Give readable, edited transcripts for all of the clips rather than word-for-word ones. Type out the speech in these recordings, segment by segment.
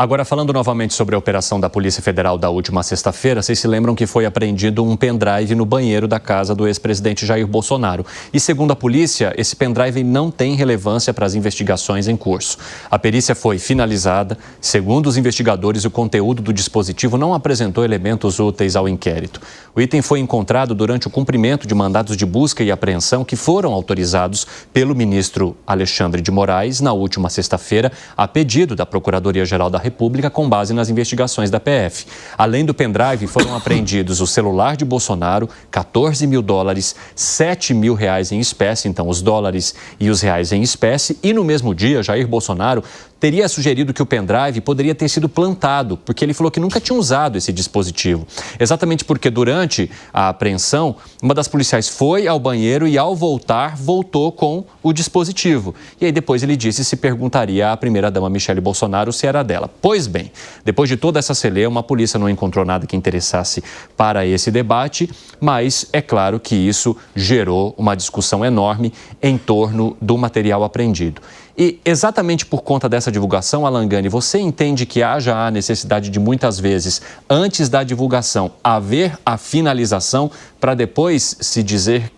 Agora, falando novamente sobre a operação da Polícia Federal da última sexta-feira, vocês se lembram que foi apreendido um pendrive no banheiro da casa do ex-presidente Jair Bolsonaro. E, segundo a polícia, esse pendrive não tem relevância para as investigações em curso. A perícia foi finalizada. Segundo os investigadores, o conteúdo do dispositivo não apresentou elementos úteis ao inquérito. O item foi encontrado durante o cumprimento de mandados de busca e apreensão que foram autorizados pelo ministro Alexandre de Moraes na última sexta-feira, a pedido da Procuradoria-Geral da República com base nas investigações da PF. Além do pendrive, foram apreendidos o celular de Bolsonaro, $14 mil, R$7 mil em espécie, então os dólares e os reais em espécie, e no mesmo dia, Jair Bolsonaro teria sugerido que o pendrive poderia ter sido plantado, porque ele falou que nunca tinha usado esse dispositivo. Exatamente porque durante a apreensão, uma das policiais foi ao banheiro e ao voltar, voltou com o dispositivo. E aí depois ele disse se perguntaria à primeira-dama Michele Bolsonaro se era dela. Pois bem, depois de toda essa celeuma, a polícia não encontrou nada que interessasse para esse debate, mas é claro que isso gerou uma discussão enorme em torno do material apreendido. E exatamente por conta dessa divulgação, Alan Gani, você entende que haja a necessidade de muitas vezes, antes da divulgação, haver a finalização para depois se dizer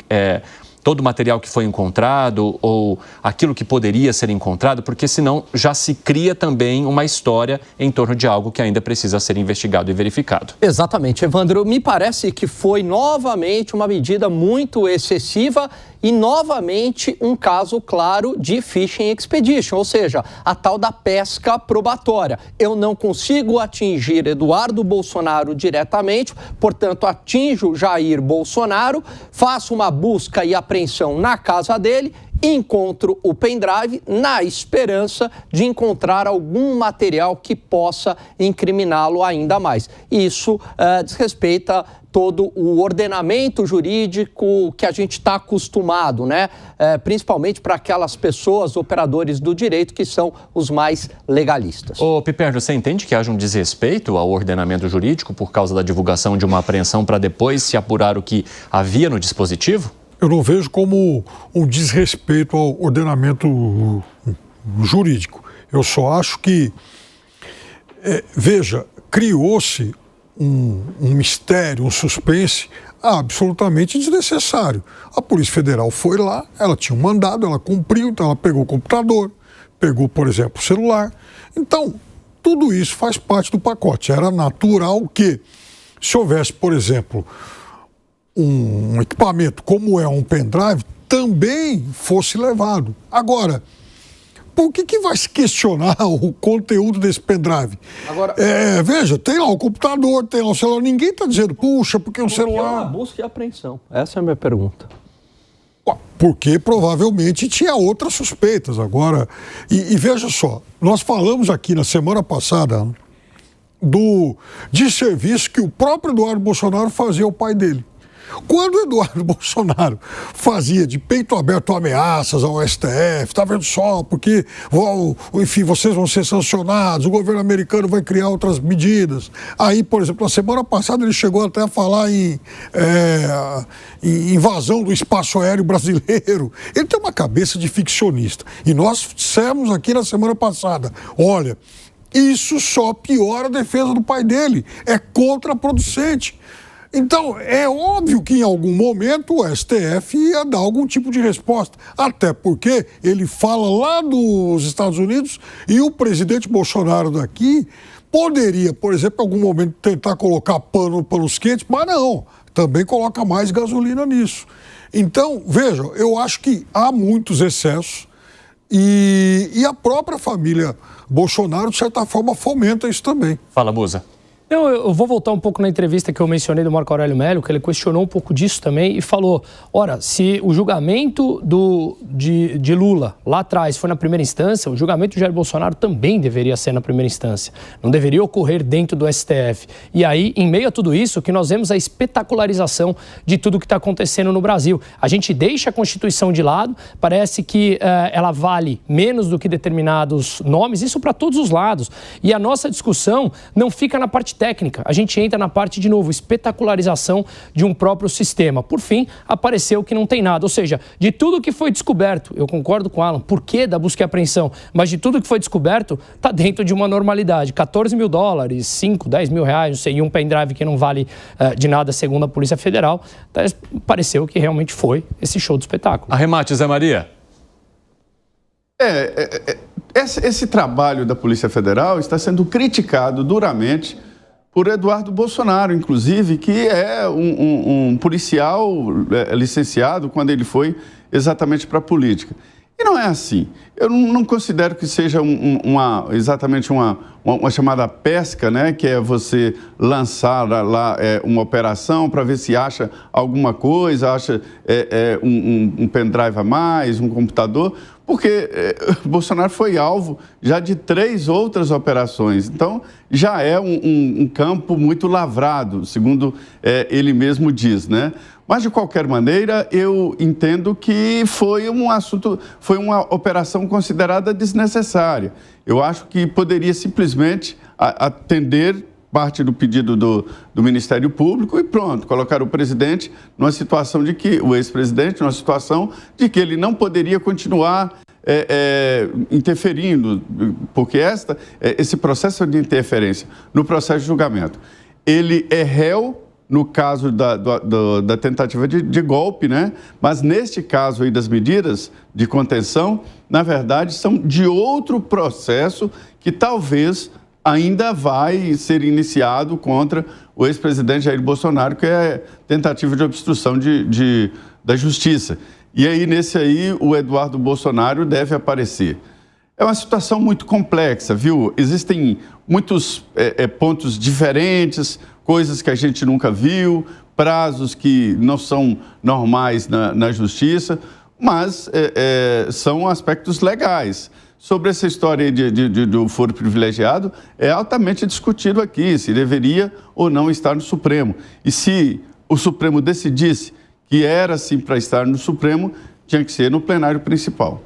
todo o material que foi encontrado ou aquilo que poderia ser encontrado, porque senão já se cria também uma história em torno de algo que ainda precisa ser investigado e verificado. Exatamente, Evandro. Me parece que foi novamente uma medida muito excessiva e novamente um caso claro de fishing expedition, ou seja, a tal da pesca probatória. Eu não consigo atingir Eduardo Bolsonaro diretamente, portanto atinjo Jair Bolsonaro, faço uma busca e apreensão na casa dele, encontro o pendrive na esperança de encontrar algum material que possa incriminá-lo ainda mais. Isso desrespeita todo o ordenamento jurídico que a gente está acostumado, né? Principalmente para aquelas pessoas, operadores do direito, que são os mais legalistas. Ô, Piperno, você entende que haja um desrespeito ao ordenamento jurídico por causa da divulgação de uma apreensão para depois se apurar o que havia no dispositivo? Eu não vejo como um desrespeito ao ordenamento jurídico. Eu só acho que, criou-se um mistério, um suspense absolutamente desnecessário. A Polícia Federal foi lá, ela tinha um mandado, ela cumpriu, então ela pegou o computador, pegou, por exemplo, o celular. Então, tudo isso faz parte do pacote. Era natural que, se houvesse, por exemplo, um equipamento como é um pendrive, também fosse levado. Agora, por que vai se questionar o conteúdo desse pendrive? Agora, veja, tem lá o computador, tem lá o celular, ninguém está dizendo, puxa, porque o celular... é uma busca e apreensão? Essa é a minha pergunta. Porque provavelmente tinha outras suspeitas agora. E veja só, nós falamos aqui na semana passada de serviço que o próprio Eduardo Bolsonaro fazia ao pai dele. Quando o Eduardo Bolsonaro fazia de peito aberto ameaças ao STF, tá vendo só, porque, enfim, vocês vão ser sancionados, o governo americano vai criar outras medidas. Aí, por exemplo, na semana passada ele chegou até a falar em invasão do espaço aéreo brasileiro. Ele tem uma cabeça de ficcionista. E nós dissemos aqui na semana passada, olha, isso só piora a defesa do pai dele, é contraproducente. Então, é óbvio que em algum momento o STF ia dar algum tipo de resposta, até porque ele fala lá dos Estados Unidos e o presidente Bolsonaro daqui poderia, por exemplo, em algum momento tentar colocar pano pelos quentes, mas não, também coloca mais gasolina nisso. Então, vejam, eu acho que há muitos excessos e a própria família Bolsonaro, de certa forma, fomenta isso também. Fala, Musa. Eu vou voltar um pouco na entrevista que eu mencionei do Marco Aurélio Melo, que ele questionou um pouco disso também e falou, ora, se o julgamento de Lula lá atrás foi na primeira instância, o julgamento de Jair Bolsonaro também deveria ser na primeira instância. Não deveria ocorrer dentro do STF. E aí, em meio a tudo isso, que nós vemos a espetacularização de tudo que está acontecendo no Brasil. A gente deixa a Constituição de lado, parece que ela vale menos do que determinados nomes, isso para todos os lados. E a nossa discussão não fica na parte técnica, a gente entra na parte, de novo, espetacularização de um próprio sistema. Por fim, apareceu que não tem nada. Ou seja, de tudo que foi descoberto, eu concordo com o Alan, por que da busca e apreensão? Mas de tudo que foi descoberto, está dentro de uma normalidade. 14 mil dólares, 5, 10 mil reais, não sei, e um pendrive que não vale de nada segundo a Polícia Federal. Pareceu que realmente foi esse show de espetáculo. Arremate, Zé Maria. Esse trabalho da Polícia Federal está sendo criticado duramente por Eduardo Bolsonaro, inclusive, que é um policial licenciado quando ele foi exatamente para a política. E não é assim. Eu não considero que seja exatamente uma chamada pesca, né? Que é você lançar lá uma operação para ver se acha alguma coisa, acha um pendrive a mais, um computador, porque Bolsonaro foi alvo já de 3 outras operações. Então, já é um campo muito lavrado, segundo ele mesmo diz, né? Mas, de qualquer maneira, eu entendo que foi uma operação considerada desnecessária. Eu acho que poderia simplesmente atender parte do pedido do Ministério Público e pronto, colocar o presidente numa situação de que, o ex-presidente, numa situação de que ele não poderia continuar interferindo, porque esse processo de interferência no processo de julgamento, ele é réu no caso da tentativa de golpe, né? Mas neste caso aí das medidas de contenção, na verdade, são de outro processo que talvez ainda vai ser iniciado contra o ex-presidente Jair Bolsonaro, que é tentativa de obstrução da justiça. E aí, nesse aí, o Eduardo Bolsonaro deve aparecer. É uma situação muito complexa, viu? Existem muitos pontos diferentes, coisas que a gente nunca viu, prazos que não são normais na justiça, mas são aspectos legais. Sobre essa história do foro privilegiado, é altamente discutido aqui, se deveria ou não estar no Supremo. E se o Supremo decidisse que era, sim, para estar no Supremo, tinha que ser no plenário principal.